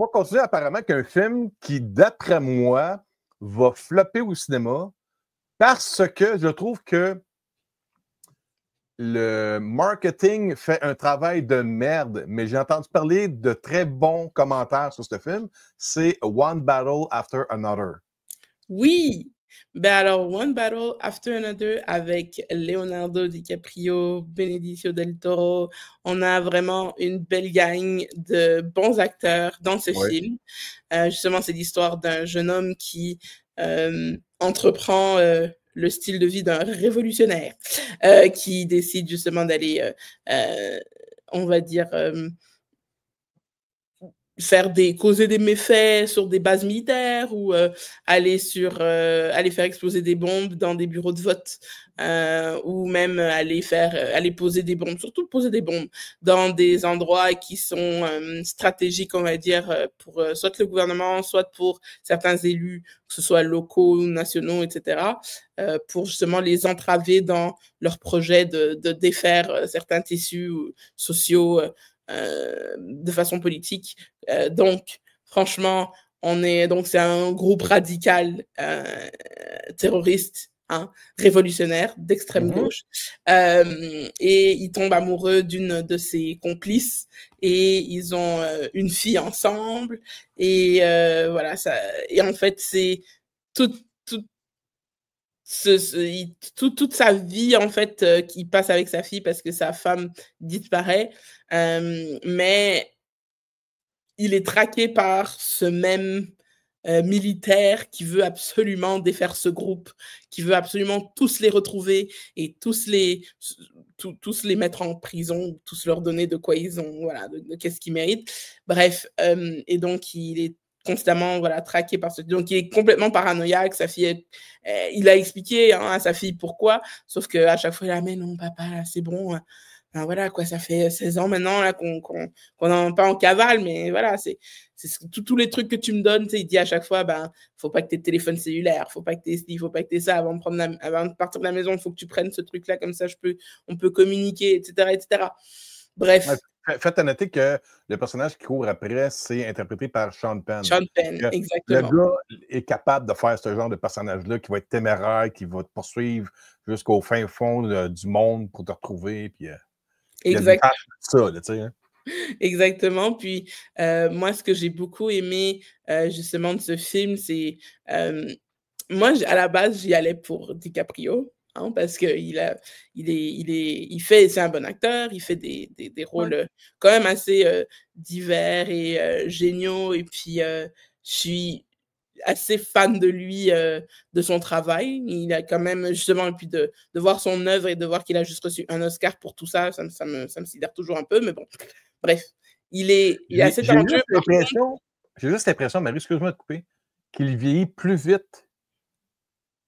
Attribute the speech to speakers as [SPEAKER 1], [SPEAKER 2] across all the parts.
[SPEAKER 1] va continuer apparemment qu'un film qui, d'après moi, va flopper au cinéma parce que je trouve que le marketing fait un travail de merde, mais j'ai entendu parler de très bons commentaires sur ce film. C'est One Battle After Another.
[SPEAKER 2] Oui, ben alors One Battle After Another avec Leonardo DiCaprio, Benicio del Toro, on a vraiment une belle gang de bons acteurs dans ce
[SPEAKER 1] Ouais.
[SPEAKER 2] film. Justement, c'est l'histoire d'un jeune homme qui entreprend le style de vie d'un révolutionnaire qui décide justement d'aller, on va dire, causer des méfaits sur des bases militaires ou aller faire exploser des bombes dans des bureaux de vote ou même aller poser des bombes, surtout poser des bombes dans des endroits qui sont stratégiques, on va dire, pour soit le gouvernement, soit pour certains élus, que ce soit locaux, nationaux, etc., pour justement les entraver dans leur projet de défaire certains tissus sociaux de façon politique. Donc, franchement, c'est un groupe radical terroriste, hein, révolutionnaire d'extrême gauche, et il tombe amoureux d'une de ses complices et ils ont une fille ensemble et voilà ça. Et en fait, c'est tout, tout toute sa vie en fait qu'il passe avec sa fille parce que sa femme disparaît, mais il est traqué par ce même militaire qui veut absolument défaire ce groupe, qui veut absolument tous les retrouver et tous les mettre en prison, tous leur donner de quoi ils ont, voilà, de qu'est-ce qu'ils méritent. Bref, et donc il est constamment voilà traqué par ce, donc il est complètement paranoïaque. Sa fille il a expliqué hein, à sa fille pourquoi, sauf que à chaque fois il a mais non papa là, c'est bon, ben voilà quoi, ça fait 16 ans maintenant là qu'on n'en pas en cavale, mais voilà, c'est tous les trucs que tu me donnes, il dit à chaque fois, ben, faut pas que tu aies de téléphone cellulaire, faut pas que tu aies ci, faut pas que tu aies ça, avant de partir de la maison, il faut que tu prennes ce truc-là, comme ça on peut communiquer, etc., etc. Bref.
[SPEAKER 1] Ouais, faites à noter que le personnage qui court après, c'est interprété par Sean Penn.
[SPEAKER 2] Sean Penn, exactement.
[SPEAKER 1] Le gars est capable de faire ce genre de personnage-là qui va être téméraire, qui va te poursuivre jusqu'au fin fond du monde pour te retrouver. Puis, il y a du temps ça, tu sais. Hein?
[SPEAKER 2] Exactement. Puis, moi, ce que j'ai beaucoup aimé, justement, de ce film, c'est... moi, à la base, j'y allais pour DiCaprio, hein, parce que c'est un bon acteur, il fait des rôles quand même assez divers et géniaux. Et puis, je suis assez fan de lui, de son travail. Il a quand même, justement, et puis de voir son œuvre et de voir qu'il a juste reçu un Oscar pour tout ça, ça me sidère toujours un peu, mais bon. Bref, il est assez talentueux.
[SPEAKER 1] J'ai juste l'impression, Marie, excuse-moi de couper, qu'il vieillit plus vite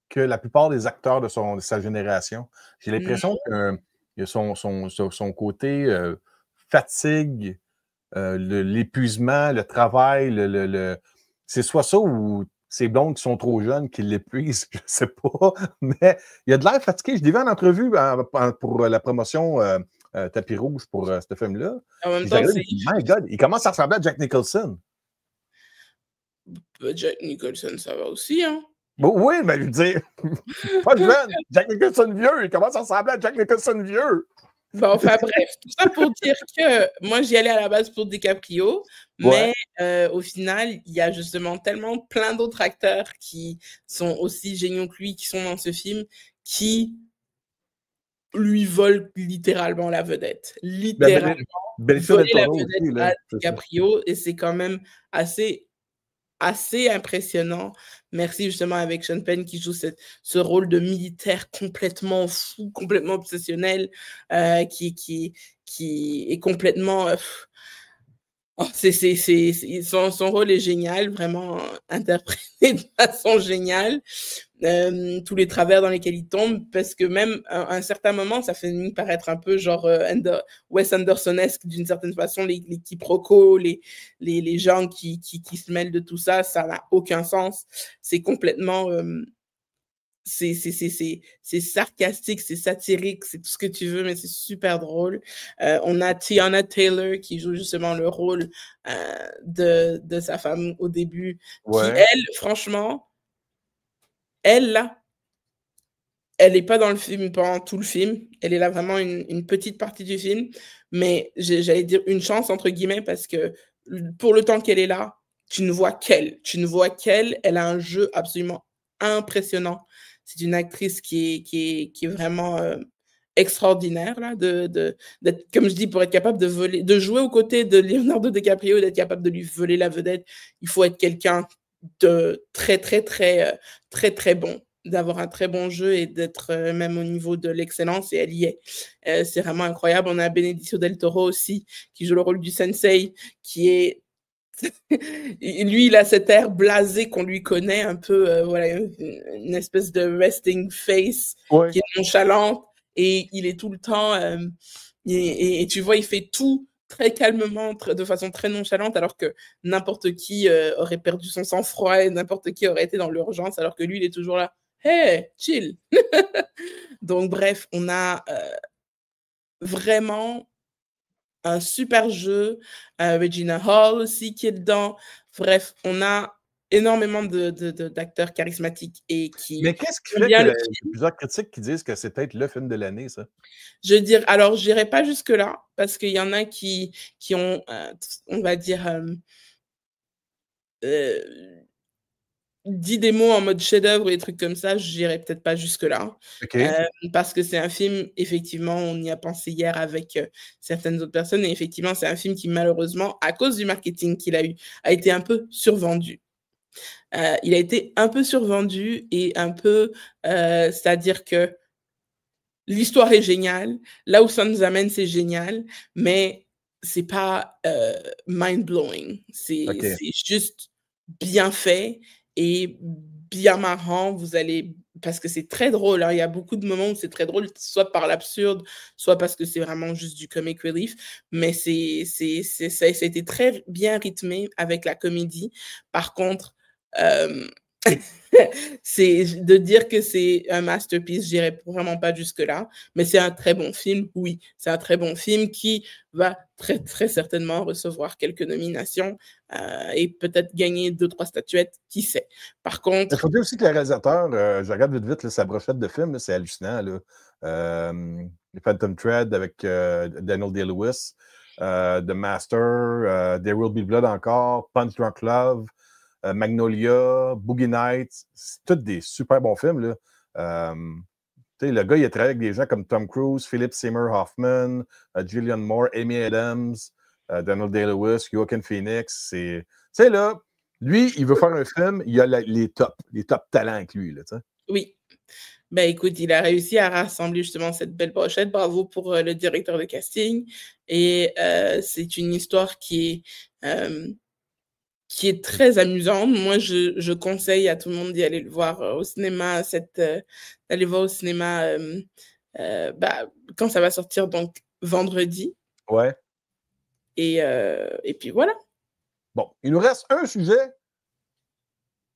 [SPEAKER 1] que la plupart des acteurs de sa génération. J'ai l'impression que son côté fatigue, l'épuisement, le travail, c'est soit ça ou ces blondes qui sont trop jeunes qui l'épuisent, je ne sais pas. Mais il a de l'air fatigué. Je l'ai vu en entrevue pour la promotion Tapis Rouge pour ce film-là.
[SPEAKER 2] En même temps,
[SPEAKER 1] My God, il commence à ressembler à Jack Nicholson.
[SPEAKER 2] Jack Nicholson, ça va aussi, hein?
[SPEAKER 1] Bon, oui, mais je veux dire, pas jeune. Jack Nicholson vieux, il commence à ressembler à Jack Nicholson vieux.
[SPEAKER 2] Bon, enfin bref, tout ça pour dire que moi, j'y allais à la base pour DiCaprio, mais au final, il y a justement tellement plein d'autres acteurs qui sont aussi géniaux que lui, qui sont dans ce film, qui lui volent littéralement la vedette. Littéralement, voler la vedette à DiCaprio, et c'est quand même assez impressionnant. Merci justement avec Sean Penn qui joue ce rôle de militaire complètement fou, complètement obsessionnel, qui est complètement... son rôle est génial, vraiment interprété de façon géniale. Tous les travers dans lesquels il tombe, parce que même à un certain moment, ça fait paraître un peu genre Wes Anderson-esque d'une certaine façon, les quiproquos, les gens qui se mêlent de tout ça, ça n'a aucun sens. C'est complètement c'est sarcastique, c'est satirique, c'est tout ce que tu veux, mais c'est super drôle. On a Tiana Taylor qui joue justement le rôle de sa femme au début, qui,
[SPEAKER 1] Ouais.
[SPEAKER 2] elle, franchement, elle, là, elle n'est pas dans le film pendant tout le film. Elle est là vraiment une petite partie du film. Mais j'allais dire une chance, entre guillemets, parce que pour le temps qu'elle est là, tu ne vois qu'elle. Tu ne vois qu'elle. Elle a un jeu absolument impressionnant. C'est une actrice qui est vraiment extraordinaire, là, d'être, comme je dis, pour être capable de voler, de jouer aux côtés de Leonardo DiCaprio, d'être capable de lui voler la vedette. Il faut être quelqu'un de très, très, très, très, très bon, d'avoir un très bon jeu et d'être même au niveau de l'excellence, et elle y est. C'est vraiment incroyable. On a Benicio del Toro aussi, qui joue le rôle du sensei, qui est lui, il a cet air blasé qu'on lui connaît, un peu, voilà, une espèce de resting face
[SPEAKER 1] Ouais.
[SPEAKER 2] qui est nonchalante, et il est tout le temps, et tu vois, il fait tout très calmement, de façon très nonchalante, alors que n'importe qui aurait perdu son sang-froid et n'importe qui aurait été dans l'urgence, alors que lui, il est toujours là. Hey, chill. Donc, bref, on a vraiment un super jeu. Regina Hall aussi qui est dedans. Bref, on a énormément d'acteurs charismatiques et
[SPEAKER 1] Mais
[SPEAKER 2] qui
[SPEAKER 1] qu'est-ce qui
[SPEAKER 2] font
[SPEAKER 1] fait
[SPEAKER 2] bien
[SPEAKER 1] que
[SPEAKER 2] le
[SPEAKER 1] il y a
[SPEAKER 2] film.
[SPEAKER 1] plusieurs critiques qui disent que c'est peut-être le film de l'année, ça?
[SPEAKER 2] Je veux dire, alors, je n'irai pas jusque-là, parce qu'il y en a qui ont, on va dire, dit des mots en mode chef-d'œuvre ou des trucs comme ça, j'irai peut-être pas jusque-là.
[SPEAKER 1] OK.
[SPEAKER 2] Parce que c'est un film, effectivement, on y a pensé hier avec certaines autres personnes, et effectivement, c'est un film qui, malheureusement, à cause du marketing qu'il a eu, a été un peu survendu. Il a été un peu survendu et un peu, c'est-à-dire que l'histoire est géniale, là où ça nous amène, c'est génial, mais c'est pas mind-blowing.
[SPEAKER 1] OK.
[SPEAKER 2] C'est juste bien fait et bien marrant. Vous allez, parce que c'est très drôle, hein. Il y a beaucoup de moments où c'est très drôle, soit par l'absurde, soit parce que c'est vraiment juste du comic relief. Mais ça a été très bien rythmé avec la comédie. Par contre, euh, c'est de dire que c'est un masterpiece, j'irai vraiment pas jusque-là, mais c'est un très bon film, oui. C'est un très bon film qui va très, très certainement recevoir quelques nominations et peut-être gagner 2-3 statuettes, qui sait. Par
[SPEAKER 1] Il faut
[SPEAKER 2] contre,
[SPEAKER 1] dire aussi que le réalisateur, je regarde vite, vite là, sa brochette de films, là, c'est hallucinant. Là. The Phantom Thread avec Daniel Day-Lewis, The Master, There Will Be Blood encore, Punch Drunk Love, Magnolia, Boogie Nights, c'est tous des super bons films. Là. Le gars, il a travaillé avec des gens comme Tom Cruise, Philip Seymour Hoffman, Julianne Moore, Amy Adams, Daniel Day-Lewis, Joaquin Phoenix. Tu sais, là, lui, il veut faire un film, il y a les top talents avec lui. Là,
[SPEAKER 2] oui. Ben écoute, il a réussi à rassembler justement cette belle brochette. Bravo pour le directeur de casting. Et c'est une histoire qui est très amusante. Moi, je conseille à tout le monde d'y aller le voir au cinéma, d'aller voir au cinéma bah, quand ça va sortir, donc vendredi.
[SPEAKER 1] Ouais.
[SPEAKER 2] Et puis voilà.
[SPEAKER 1] Bon, il nous reste un sujet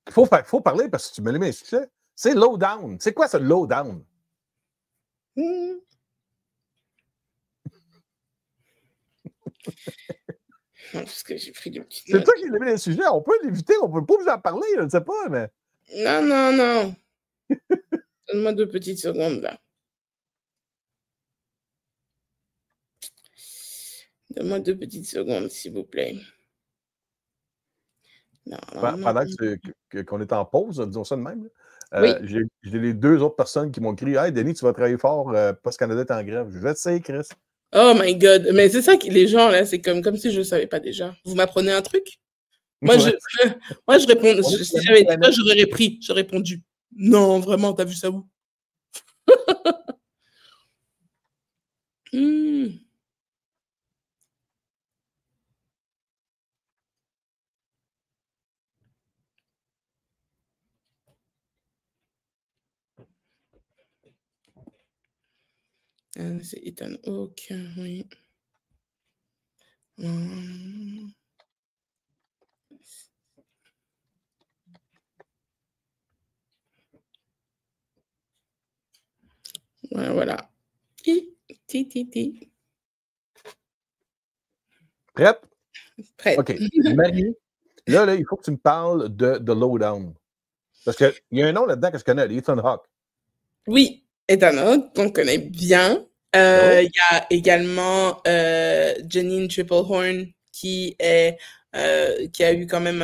[SPEAKER 1] qu'il faut parler parce que tu me l'as mis un sujet. C'est Lowdown. C'est quoi ce Lowdown?
[SPEAKER 2] Mmh. Non, parce que j'ai pris des petites
[SPEAKER 1] C'est toi
[SPEAKER 2] notes.
[SPEAKER 1] qui l'as mis un sujet. On peut l'éviter, on peut pas vous en parler, je ne sais pas, mais.
[SPEAKER 2] Non, non, non. Donne-moi 2 petites secondes là. Donne-moi 2 petites secondes, s'il vous plaît. Non, non, non.
[SPEAKER 1] Pendant qu'on est en pause, disons ça de même,
[SPEAKER 2] Oui.
[SPEAKER 1] j'ai les deux autres personnes qui m'ont écrit Hey, Denis, tu vas travailler fort, Post Canada est en grève. Je vais te dire, Chris.
[SPEAKER 2] Oh my God. Mais c'est ça que les gens là, c'est comme si je ne savais pas déjà. Vous m'apprenez un truc? Moi,
[SPEAKER 1] Ouais.
[SPEAKER 2] moi, je réponds,
[SPEAKER 1] On est sur
[SPEAKER 2] si
[SPEAKER 1] la même
[SPEAKER 2] j'avais été toi,
[SPEAKER 1] planète.
[SPEAKER 2] j'aurais répondu. Non, vraiment, t'as vu ça où? Hmm. C'est Ethan Hawke, oui. Hmm. Ti.
[SPEAKER 1] Prête?
[SPEAKER 2] Prête.
[SPEAKER 1] OK. Marie, là, il faut que tu me parles de The Lowdown. Parce qu'il y a un nom là-dedans que je connais, Ethan Hawke.
[SPEAKER 2] Oui, Ethan Hawke, qu'on connaît bien.
[SPEAKER 1] Ben oui.
[SPEAKER 2] Il y a également Janine Triplehorn qui a eu quand même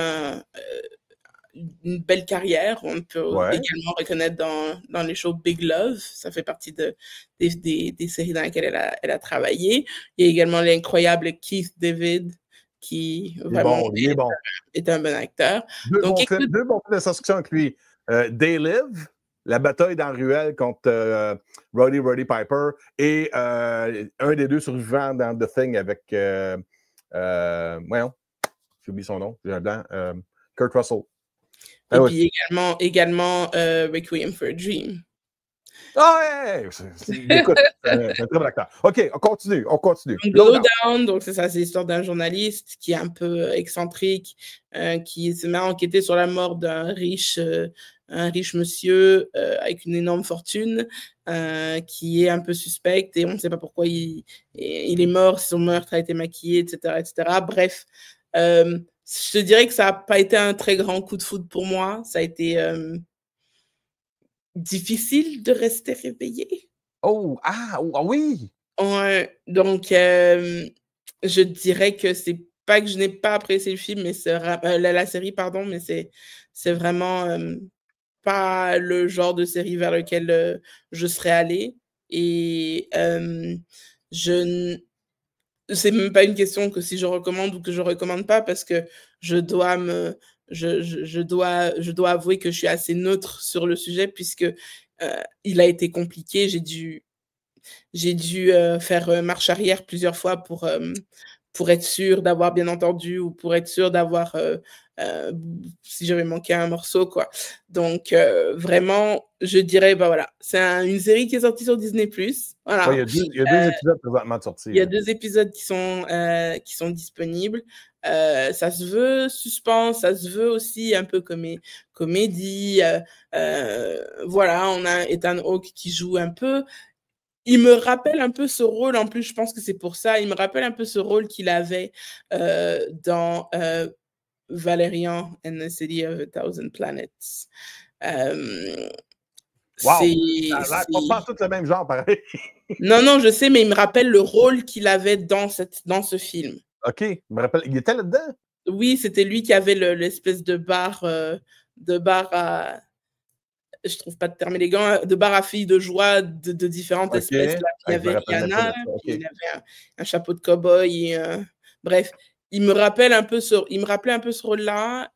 [SPEAKER 2] une belle carrière. On peut
[SPEAKER 1] Ouais.
[SPEAKER 2] également reconnaître dans les shows Big Love. Ça fait partie des séries dans lesquelles elle a travaillé. Il y a également l'incroyable Keith David qui vraiment
[SPEAKER 1] Il est bon.
[SPEAKER 2] est un bon acteur.
[SPEAKER 1] Deux
[SPEAKER 2] Donc,
[SPEAKER 1] bons films de science-fiction avec lui. They Live, la bataille dans la ruelle contre Roddy Piper, et un des deux survivants dans The Thing avec voyons, j'ai oublié son nom, j'ai un blanc, Kurt Russell.
[SPEAKER 2] Et puis également Requiem for a Dream.
[SPEAKER 1] Ah ouais! Écoute, c'est un très bon acteur. OK, on continue.
[SPEAKER 2] Lowdown, donc c'est ça, c'est l'histoire d'un journaliste qui est un peu excentrique, qui se met à enquêter sur la mort d'un riche monsieur avec une énorme fortune, qui est un peu suspect et on ne sait pas pourquoi il est mort, si son meurtre a été maquillé, etc. etc. Bref, je te dirais que ça n'a pas été un très grand coup de foudre pour moi. Ça a été difficile de rester réveillé.
[SPEAKER 1] Oh, oui!
[SPEAKER 2] Ouais, donc je dirais que c'est pas que je n'ai pas apprécié le film, mais la série, pardon, mais c'est vraiment pas le genre de série vers lequel je serais allée. Et c'est même pas une question que si je recommande ou que je recommande pas, parce que je dois avouer que je suis assez neutre sur le sujet, puisque il a été compliqué. J'ai dû faire marche arrière plusieurs fois pour être sûre d'avoir bien entendu ou pour être sûre d'avoir si j'avais manqué un morceau, quoi. Donc, vraiment, je dirais, bah voilà, c'est une série qui est sortie sur Disney+. Voilà.
[SPEAKER 1] Ouais, il y a deux épisodes présentement de sortie.
[SPEAKER 2] Il y a 2 épisodes qui sont disponibles. Ça se veut suspense, ça se veut aussi un peu comédie. Voilà, on a Ethan Hawke qui joue un peu. Il me rappelle un peu ce rôle, en plus, je pense que c'est pour ça, il me rappelle un peu ce rôle qu'il avait dans Valerian and the City of a Thousand Planets.
[SPEAKER 1] Wow! Ça n'a pas tout le même genre, pareil.
[SPEAKER 2] Non, je sais, mais il me rappelle le rôle qu'il avait dans ce film.
[SPEAKER 1] OK, je me rappelle. Il était là-dedans?
[SPEAKER 2] Oui, c'était lui qui avait l'espèce de bar à... Je trouve pas de terme élégant, de bar à filles de joie de différentes espèces. Là, il y avait Rihanna, puis il avait un chapeau de cow-boy. Bref, il me rappelait un peu ce rôle-là,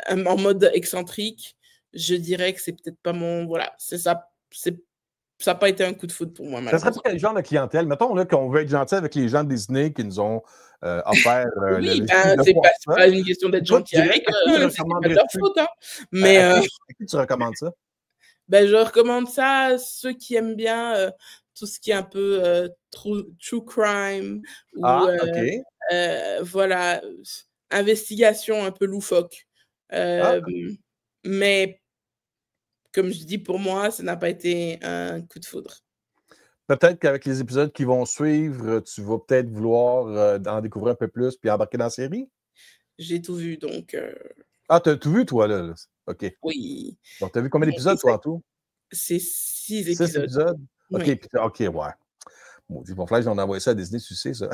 [SPEAKER 2] en mode excentrique. Je dirais que c'est peut-être pas mon... Voilà, c'est ça. Ça n'a pas été un coup de foudre pour moi,
[SPEAKER 1] Ça serait
[SPEAKER 2] malheureusement.
[SPEAKER 1] pour quel genre de clientèle? Mettons là, qu'on veut être gentil avec les gens de Disney qui nous ont offert
[SPEAKER 2] Oui, c'est pas une question d'être gentil avec eux, c'est pas de leur faute. Hein. Mais
[SPEAKER 1] à qui tu recommandes ça?
[SPEAKER 2] Ben, je recommande ça à ceux qui aiment bien tout ce qui est un peu true crime ou
[SPEAKER 1] OK.
[SPEAKER 2] voilà, investigation un peu loufoque. Mais comme je dis, pour moi, ça n'a pas été un coup de foudre.
[SPEAKER 1] Peut-être qu'avec les épisodes qui vont suivre, tu vas peut-être vouloir en découvrir un peu plus puis embarquer dans la série?
[SPEAKER 2] J'ai tout vu, donc
[SPEAKER 1] T'as tout vu, toi, là? OK.
[SPEAKER 2] oui.
[SPEAKER 1] Donc, t'as vu combien d'épisodes, toi, en tout?
[SPEAKER 2] C'est 6
[SPEAKER 1] 6
[SPEAKER 2] épisodes.
[SPEAKER 1] épisodes? OK,
[SPEAKER 2] Oui.
[SPEAKER 1] OK, ouais. Maudit, mon frère, j'en envoyé ça à Disney, tu sais, ça.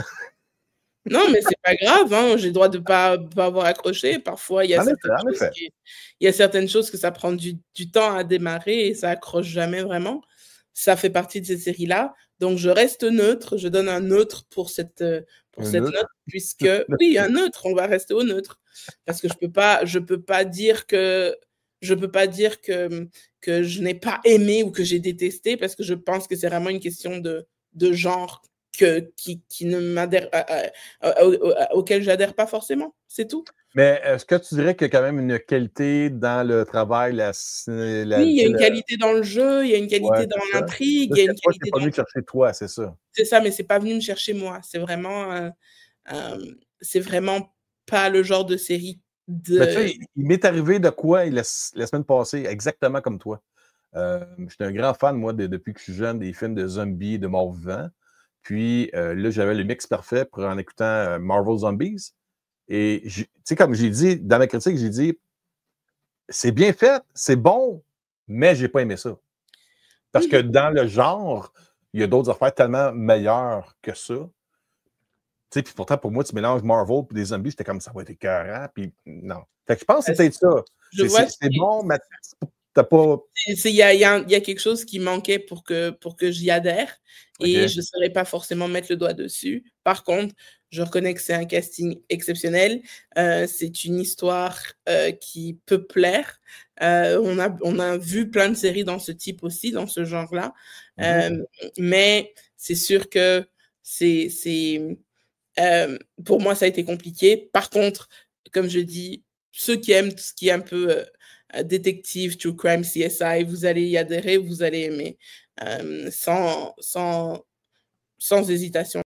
[SPEAKER 2] Non, mais c'est pas grave, hein, j'ai le droit de pas avoir accroché. Parfois, il y a certaines choses que ça prend du temps à démarrer et ça accroche jamais vraiment. Ça fait partie de ces séries-là. Donc je reste neutre, je donne un neutre pour cette note puisque oui, un neutre, on va rester au neutre. Parce que je peux pas dire que je n'ai pas aimé ou que j'ai détesté parce que je pense que c'est vraiment une question de genre qui ne m'adhère auquel j'adhère pas forcément, c'est tout.
[SPEAKER 1] Mais est-ce que tu dirais qu'il y a quand même une qualité dans le travail,
[SPEAKER 2] Oui, il y a une qualité dans le jeu, il y a une qualité dans l'intrigue, il y a une qualité
[SPEAKER 1] c'est pas venu te chercher toi, c'est ça?
[SPEAKER 2] C'est ça, mais c'est pas venu me chercher moi. C'est vraiment pas le genre de série
[SPEAKER 1] Mais tu sais,
[SPEAKER 2] de...
[SPEAKER 1] il m'est arrivé de quoi la semaine passée, exactement comme toi. J'étais un grand fan, moi, depuis que je suis jeune, des films de zombies, de morts vivants. Puis là, j'avais le mix parfait pour en écoutant Marvel Zombies. Et tu sais, comme j'ai dit, dans ma critique, j'ai dit, c'est bien fait, c'est bon, mais j'ai pas aimé ça. Parce que dans le genre, il y a d'autres affaires tellement meilleures que ça. Tu sais, puis pourtant, pour moi, tu mélanges Marvel et des zombies, j'étais comme ça va être écœurant, puis non. Fait que je pense que c'est peut-être ça. C'est bon, mais t'as pas.
[SPEAKER 2] Il y a quelque chose qui manquait pour que j'y adhère et je ne saurais pas forcément mettre le doigt dessus. Par contre, je reconnais que c'est un casting exceptionnel. C'est une histoire qui peut plaire. On a vu plein de séries dans ce type aussi, dans ce genre-là. Mais c'est sûr que pour moi, ça a été compliqué. Par contre, comme je dis, ceux qui aiment tout ce qui est un peu détective, true crime, CSI, vous allez y adhérer, vous allez aimer sans hésitation.